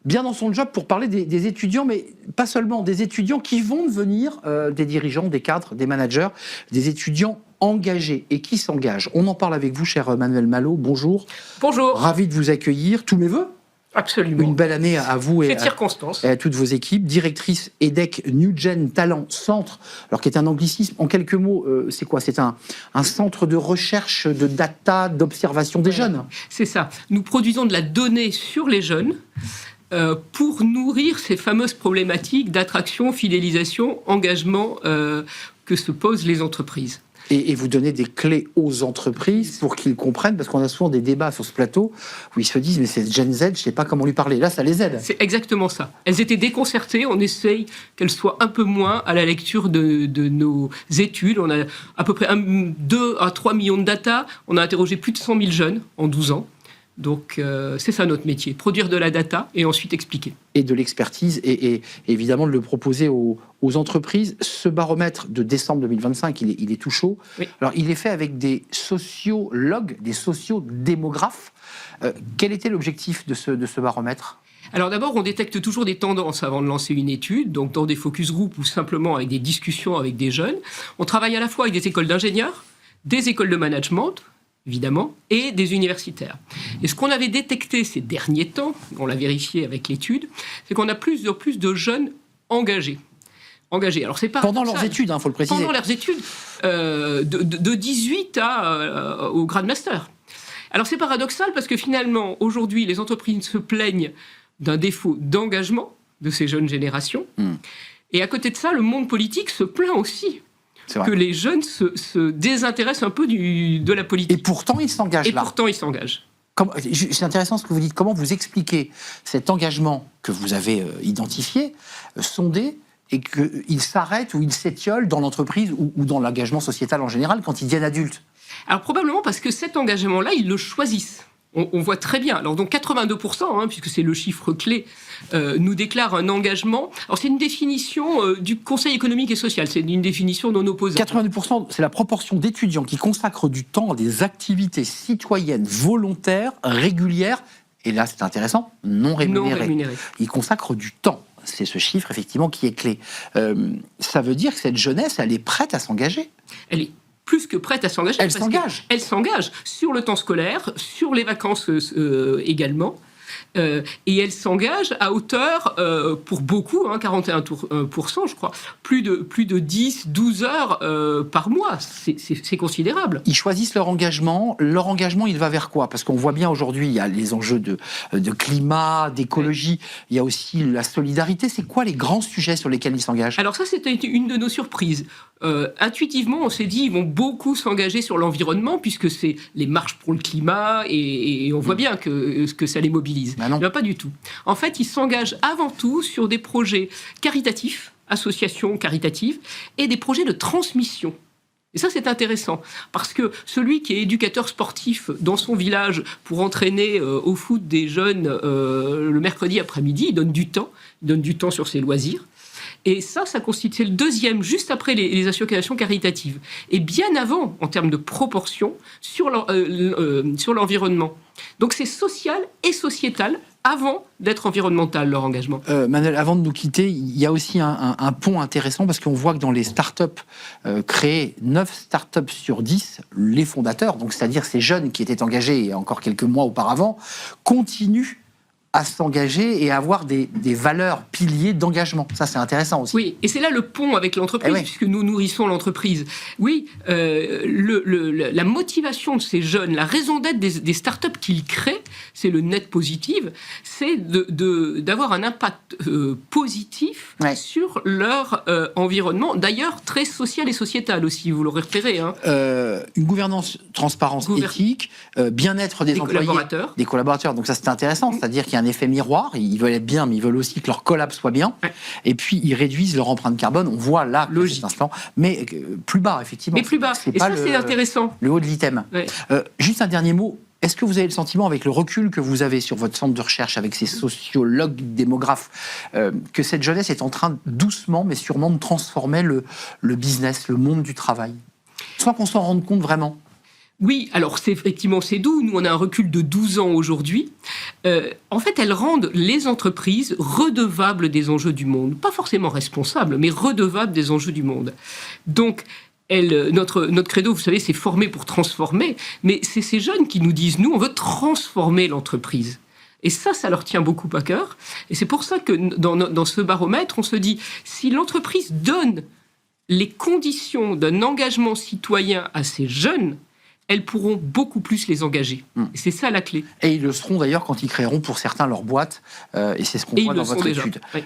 bien dans son job pour parler des étudiants, mais pas seulement, des étudiants qui vont devenir des dirigeants, des cadres, des managers, des étudiants engagés et qui s'engagent. On en parle avec vous, cher Manuel Malo. Bonjour. Bonjour. Ravi de vous accueillir. Tous mes vœux. Absolument. Une belle année à vous et à toutes vos équipes. Directrice EDEC New Gen Talent Centre, alors qui est un anglicisme. En quelques mots, c'est quoi? C'est un centre de recherche, de data, d'observation des jeunes. C'est ça. Nous produisons de la donnée sur les jeunes pour nourrir ces fameuses problématiques d'attraction, fidélisation, engagement que se posent les entreprises. Et vous donnez des clés aux entreprises pour qu'ils comprennent, parce qu'on a souvent des débats sur ce plateau où ils se disent mais c'est Gen Z, je ne sais pas comment lui parler. Là, ça les aide. C'est exactement ça. Elles étaient déconcertées, on essaye qu'elles soient un peu moins à la lecture de nos études. On a à peu près 2 à 3 millions de data, on a interrogé plus de 100 000 jeunes en 12 ans. Donc c'est ça notre métier, produire de la data et ensuite expliquer. Et de l'expertise et évidemment de le proposer aux entreprises. Ce baromètre de décembre 2025, il est tout chaud. Oui. Alors il est fait avec des sociologues, des sociodémographes. Quel était l'objectif de ce baromètre ? Alors d'abord, on détecte toujours des tendances avant de lancer une étude, donc dans des focus group ou simplement avec des discussions avec des jeunes. On travaille à la fois avec des écoles d'ingénieurs, des écoles de management, évidemment, et des universitaires. Et ce qu'on avait détecté ces derniers temps, on l'a vérifié avec l'étude, c'est qu'on a plus de jeunes engagés. Alors c'est pas pendant leurs études, faut le préciser. Pendant leurs études, de 18 au grade master. Alors c'est paradoxal parce que finalement, aujourd'hui, les entreprises se plaignent d'un défaut d'engagement de ces jeunes générations. Et à côté de ça, le monde politique se plaint aussi que les jeunes se désintéressent un peu de la politique. Et pourtant, ils s'engagent là. C'est intéressant ce que vous dites. Comment vous expliquez cet engagement que vous avez identifié, sondé, et qu'il s'arrête ou il s'étiole dans l'entreprise ou dans l'engagement sociétal en général quand ils deviennent adultes? Alors probablement parce que cet engagement-là, ils le choisissent. On voit très bien. Alors donc 82%, puisque c'est le chiffre clé, nous déclarent un engagement. Alors c'est une définition du Conseil économique et social. C'est une définition non opposée. 82%, c'est la proportion d'étudiants qui consacrent du temps à des activités citoyennes volontaires, régulières, et là c'est intéressant, non rémunérées. Ils consacrent du temps. C'est ce chiffre effectivement qui est clé. Ça veut dire que cette jeunesse, elle est prête à s'engager. Elle est plus que prête à s'engager. Elle s'engage. Elle s'engage sur le temps scolaire, sur les vacances également. Et elle s'engage à hauteur, pour beaucoup, 41%, je crois, plus de 10, 12 heures par mois. C'est considérable. Ils choisissent leur engagement. Leur engagement, il va vers quoi? Parce qu'on voit bien aujourd'hui, il y a les enjeux de climat, d'écologie, il y a aussi la solidarité. C'est quoi les grands sujets sur lesquels ils s'engagent? Alors ça, c'était une de nos surprises. Intuitivement, on s'est dit ils vont beaucoup s'engager sur l'environnement puisque c'est les marches pour le climat et on voit bien que ça les mobilise. Ben non. Pas du tout. En fait, ils s'engagent avant tout sur des projets caritatifs, associations caritatives, et des projets de transmission. Et ça, c'est intéressant, parce que celui qui est éducateur sportif dans son village pour entraîner au foot des jeunes le mercredi après-midi, il donne du temps sur ses loisirs. Et ça constitue le deuxième, juste après les associations caritatives. Et bien avant, en termes de proportion, sur l'environnement. Donc c'est social et sociétal avant d'être environnemental, leur engagement. Manuel, avant de nous quitter, il y a aussi un pont intéressant, parce qu'on voit que dans les startups créées, 9 startups sur 10, les fondateurs, donc c'est-à-dire ces jeunes qui étaient engagés encore quelques mois auparavant, continuent à s'engager et à avoir des valeurs piliers d'engagement. Ça, c'est intéressant aussi. Oui, et c'est là le pont avec l'entreprise, puisque nous nourrissons l'entreprise. Oui, la motivation de ces jeunes, la raison d'être des startups qu'ils créent, c'est le net positive, c'est d'avoir un impact positif sur leur environnement, d'ailleurs très social et sociétal aussi, vous l'aurez repéré. Une gouvernance, transparence, éthique, bien-être des employés, des collaborateurs. Donc ça, c'est intéressant, c'est-à-dire qu'il y a un effet miroir, ils veulent être bien, mais ils veulent aussi que leur collab soit bien, et puis ils réduisent leur empreinte carbone, on voit là, cet instant, mais plus bas, effectivement. Mais plus bas, et ça, c'est intéressant. Le haut de l'item. Juste un dernier mot, est-ce que vous avez le sentiment, avec le recul que vous avez sur votre centre de recherche, avec ces sociologues, démographes, que cette jeunesse est en train doucement, mais sûrement, de transformer le business, le monde du travail, sans qu'on s'en rende compte vraiment? Oui, alors effectivement c'est doux. Nous, on a un recul de 12 ans aujourd'hui. En fait, elles rendent les entreprises redevables des enjeux du monde. Pas forcément responsables, mais redevables des enjeux du monde. Donc, notre credo, vous savez, c'est former pour transformer. Mais c'est ces jeunes qui nous disent, nous, on veut transformer l'entreprise. Et ça leur tient beaucoup à cœur. Et c'est pour ça que dans ce baromètre, on se dit, si l'entreprise donne les conditions d'un engagement citoyen à ces jeunes, elles pourront beaucoup plus les engager. Et c'est ça la clé. Et ils le seront d'ailleurs quand ils créeront pour certains leur boîte, et c'est ce qu'on voit dans votre étude. Oui.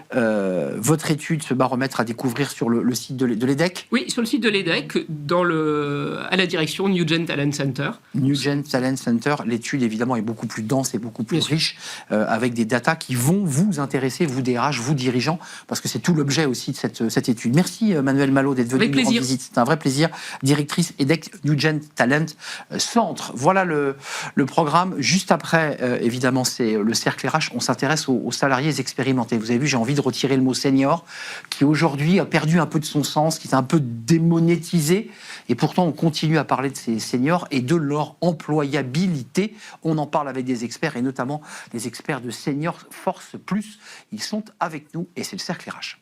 Votre étude, ce baromètre à découvrir sur le site de l'EDEC ? Oui, sur le site de l'EDEC, à la direction New Gen Talent Center. New Gen Talent Center, l'étude évidemment est beaucoup plus dense et beaucoup plus riche, avec des datas qui vont vous intéresser, vous DRH, vous dirigeants, parce que c'est tout l'objet aussi de cette étude. Merci Manuelle Malo d'être venue nous rendre visite. C'est un vrai plaisir. Directrice EDEC New Gen Talent Centre. Voilà le programme. Juste après, évidemment, c'est le cercle RH. On s'intéresse aux salariés expérimentés. Vous avez vu, j'ai envie de retirer le mot senior, qui aujourd'hui a perdu un peu de son sens, qui est un peu démonétisé. Et pourtant, on continue à parler de ces seniors et de leur employabilité. On en parle avec des experts, et notamment des experts de Senior Force Plus. Ils sont avec nous et c'est le cercle RH.